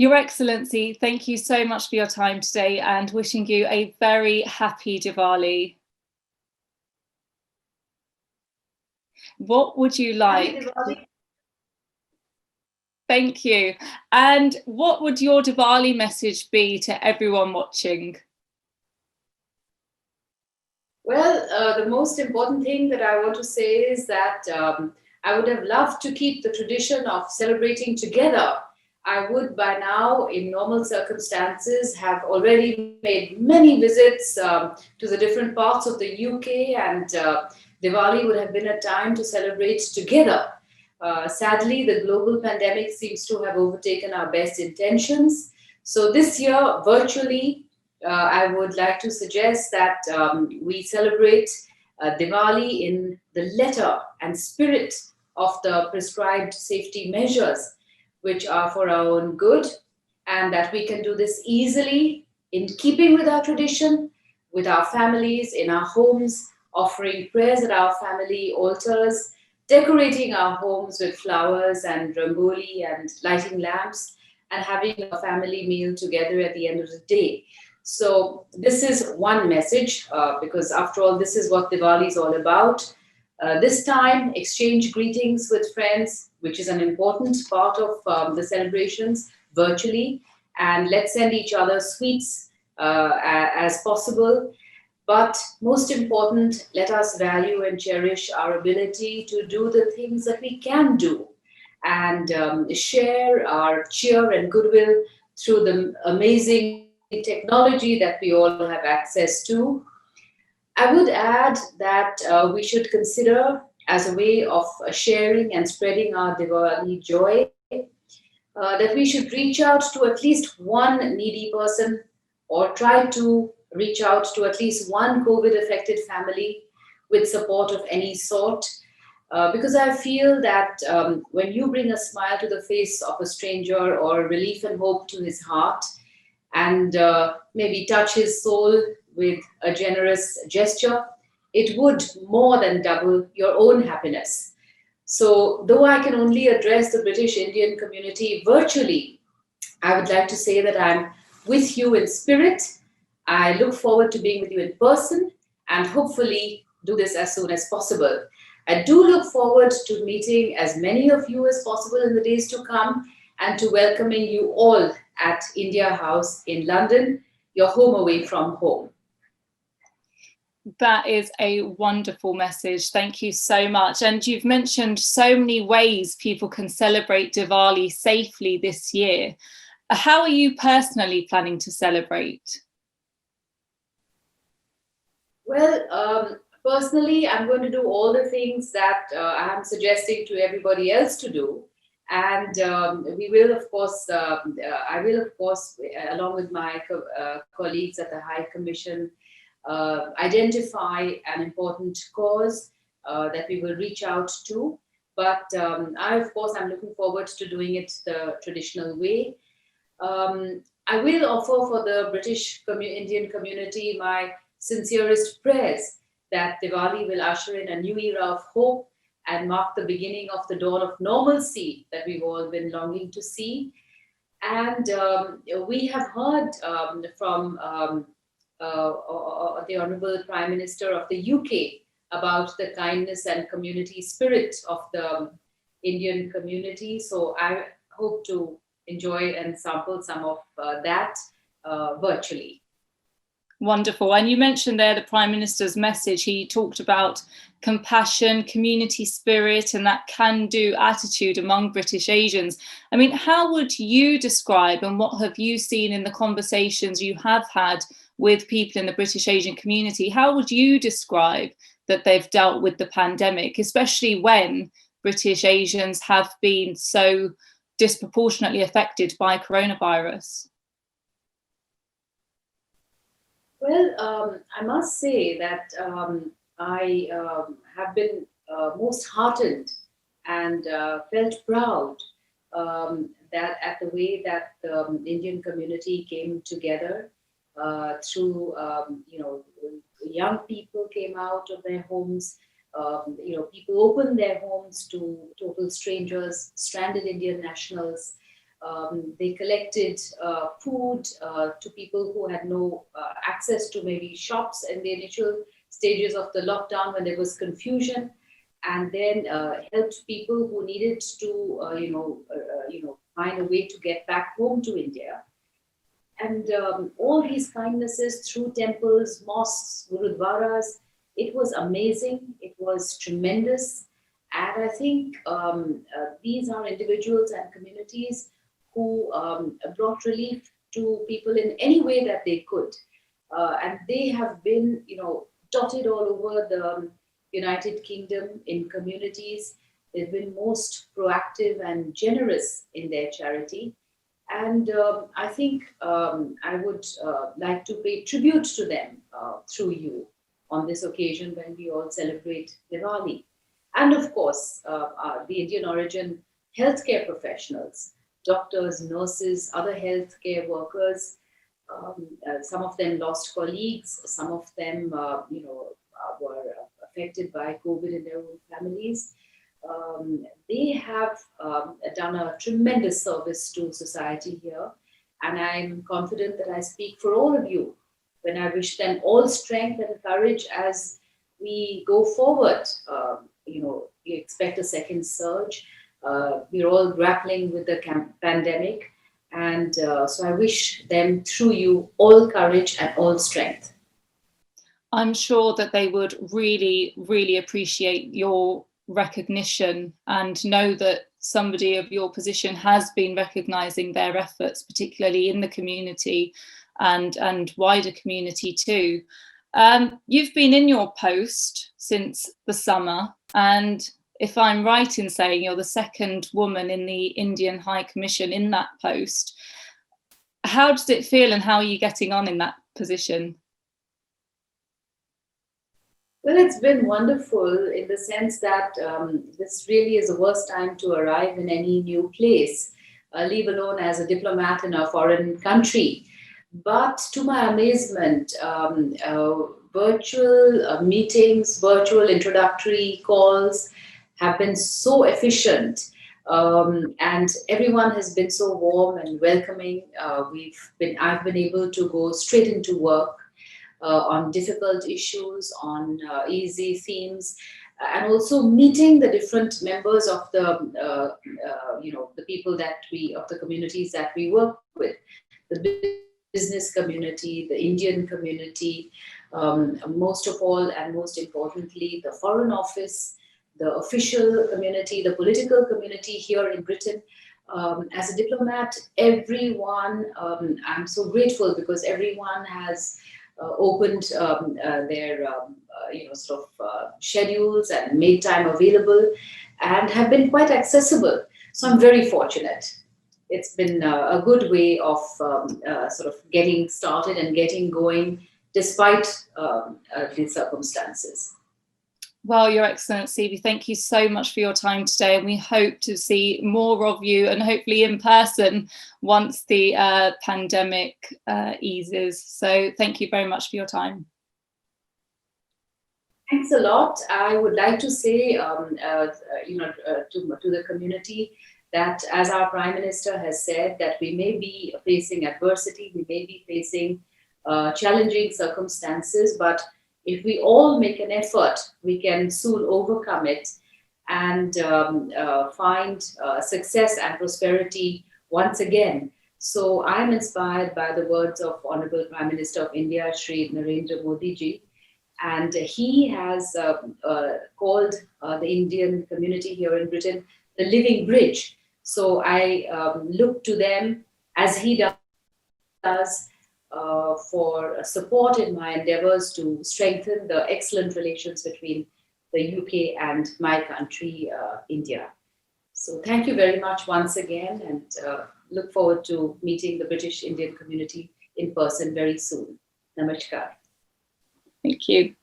Your Excellency, thank you so much for your time today and wishing you a very happy Diwali. What would you Happy like? Diwali. Thank you. And what would your Diwali message be to everyone watching? Well, the most important thing that I want to say is that I would have loved to keep the tradition of celebrating together. I would by now, in normal circumstances, have already made many visits to the different parts of the UK, and Diwali would have been a time to celebrate together. Sadly, the global pandemic seems to have overtaken our best intentions. So this year, virtually, I would like to suggest that we celebrate Diwali in the letter and spirit of the prescribed safety measures, which are for our own good, and that we can do this easily in keeping with our tradition, with our families, in our homes, offering prayers at our family altars, decorating our homes with flowers and rangoli and lighting lamps, and having a family meal together at the end of the day. So this is one message because after all, this is what Diwali is all about. This time, exchange greetings with friends, which is an important part of the celebrations virtually, and let's send each other sweets as possible. But most important, let us value and cherish our ability to do the things that we can do and share our cheer and goodwill through the amazing technology that we all have access to. I would add that we should consider, as a way of sharing and spreading our Diwali joy, that we should reach out to at least one needy person or try to reach out to at least one COVID affected family with support of any sort. Because I feel that when you bring a smile to the face of a stranger or relief and hope to his heart, and maybe touch his soul with a generous gesture, it would more than double your own happiness. So, though I can only address the British Indian community virtually, I would like to say that I'm with you in spirit. I look forward to being with you in person and hopefully do this as soon as possible. I do look forward to meeting as many of you as possible in the days to come and to welcoming you all at India House in London, your home away from home. That is a wonderful message. Thank you so much. And you've mentioned so many ways people can celebrate Diwali safely this year. How are you personally planning to celebrate? Well, personally, I'm going to do all the things that I'm suggesting to everybody else to do. And we will, of course, I will, of course, along with my colleagues at the High Commission, identify an important cause that we will reach out to. But I, of course, I'm looking forward to doing it the traditional way. I will offer for the British Indian community my sincerest prayers that Diwali will usher in a new era of hope and mark the beginning of the dawn of normalcy that we've all been longing to see. And we have heard from the Honorable Prime Minister of the UK about the kindness and community spirit of the Indian community. So I hope to enjoy and sample some of that virtually. Wonderful. And you mentioned there the Prime Minister's message. He talked about compassion, community spirit, and that can-do attitude among British Asians. I mean, how would you describe, and what have you seen in the conversations you have had with people in the British Asian community, how would you describe that they've dealt with the pandemic, especially when British Asians have been so disproportionately affected by coronavirus? Well, I must say that I have been most heartened and felt proud that at the way that the Indian community came together through, young people came out of their homes. People opened their homes to total strangers, stranded Indian nationals. They collected food to people who had no access to maybe shops in the initial stages of the lockdown when there was confusion, and then helped people who needed to, find a way to get back home to India. And all these kindnesses through temples, mosques, gurudwaras, it was amazing. It was tremendous. And I think these are individuals and communities who brought relief to people in any way that they could. And they have been, dotted all over the United Kingdom in communities. They've been most proactive and generous in their charity. And I think I would like to pay tribute to them through you on this occasion when we all celebrate Diwali. And of course, the Indian origin healthcare professionals, doctors, nurses, other healthcare workers. Some of them lost colleagues, some of them, were affected by COVID in their own families. They have done a tremendous service to society here. And I'm confident that I speak for all of you when I wish them all strength and courage as we go forward. We expect a second surge. We're all grappling with the pandemic. And so I wish them through you all courage and all strength. I'm sure that they would really, really appreciate your recognition and know that somebody of your position has been recognising their efforts, particularly in the community and wider community too. You've been in your post since the summer, and if I'm right in saying you're the second woman in the Indian High Commission in that post, how does it feel and how are you getting on in that position? Well, it's been wonderful in the sense that this really is the worst time to arrive in any new place, leave alone as a diplomat in a foreign country. But to my amazement, virtual meetings, virtual introductory calls have been so efficient. And everyone has been so warm and welcoming. I've been able to go straight into work on difficult issues, on easy themes, and also meeting the different members of the people of the communities that we work with, the business community, the Indian community, most of all and most importantly, the Foreign Office, the official community, the political community here in Britain. As a diplomat, everyone, I'm so grateful because everyone has opened their schedules and made time available and have been quite accessible. So I'm very fortunate. It's been a good way of getting started and getting going despite the circumstances. Well, Your Excellency, we thank you so much for your time today, and we hope to see more of you and hopefully in person once the pandemic eases. So thank you very much for your time. Thanks a lot. I would like to say, to the community that, as our Prime Minister has said, that we may be facing adversity, we may be facing challenging circumstances, but if we all make an effort, we can soon overcome it and find success and prosperity once again. So I'm inspired by the words of Honorable Prime Minister of India, Shri Narendra Modi ji, and he has called the Indian community here in Britain the living bridge. So I look to them as he does for support in my endeavors to strengthen the excellent relations between the UK and my country, India. So thank you very much once again, and look forward to meeting the British Indian community in person very soon. Namaskar. Thank you.